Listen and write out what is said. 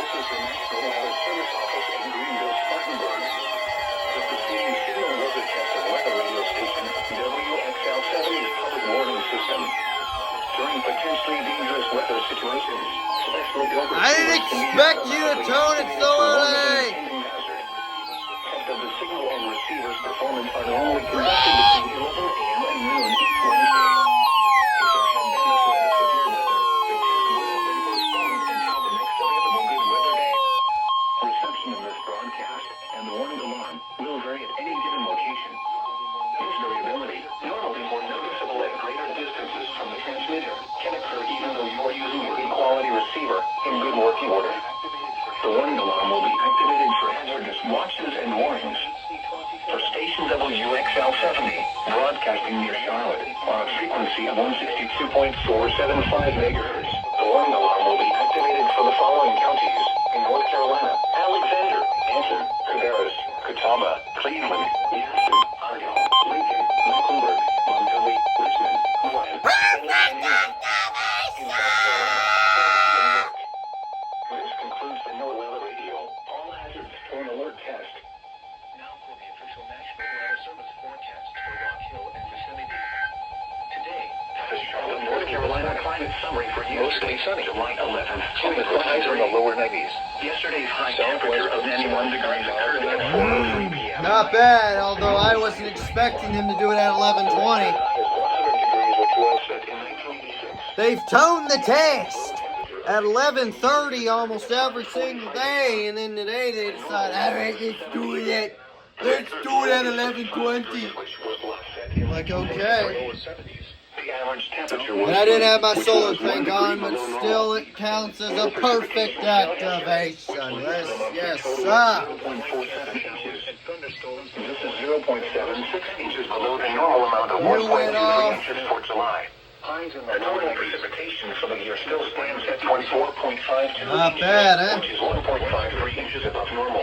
is the National Weather Service Office in Greenville, Spartanburg. The preceding signal was a test of weather radio station WXL-70's public warning system. During potentially dangerous weather situations, special I didn't expect you to tone it so early. Test of the signal and receiver's performance are normally conducted between 11 a.m. and noon Wednesday. Reception of this broadcast and the warning alarm will vary at any given location. This variability, normally more noticeable at greater distances from the transmitter, can occur even though you are using a good quality receiver in good working order. The warning alarm will be activated for hazardous watches and warnings. For station WXL-70, broadcasting near Charlotte on a frequency of 162.475 megahertz, the warning alarm will be activated for the following counties in North Carolina: Alexander, Anson, Cabarrus, Catawba, Cleveland, Yankton, Argyle, Lincoln, Mecklenburg, Montgomery, Richmond, Warren, and in South Carolina, New York. This concludes the NOAA Weather Radio All Hazards Storm Alert Test. Now for the official National Weather Service forecast for Rock Hill and vicinity. Today, the Charlotte, North Carolina climate summary for mostly sunny, July 11th. With highs in the lower 90s. Yesterday's high temperature of 91 degrees occurred at 4:03 p.m. Not bad, although I wasn't expecting him to do it at 11:20. They've toned the test at 11:30 almost every single day, and then today they decide, all right, let's do it at 11:20. I'm like, okay. And I didn't have my solar thing on, but still it counts as a perfect activation. Yes, sir. This is 0.76 inches below the normal amount of 1.23 inches for July. The total precipitation for the year still stands at 24.52 Not bad, eh? which is 1.53 inches above normal.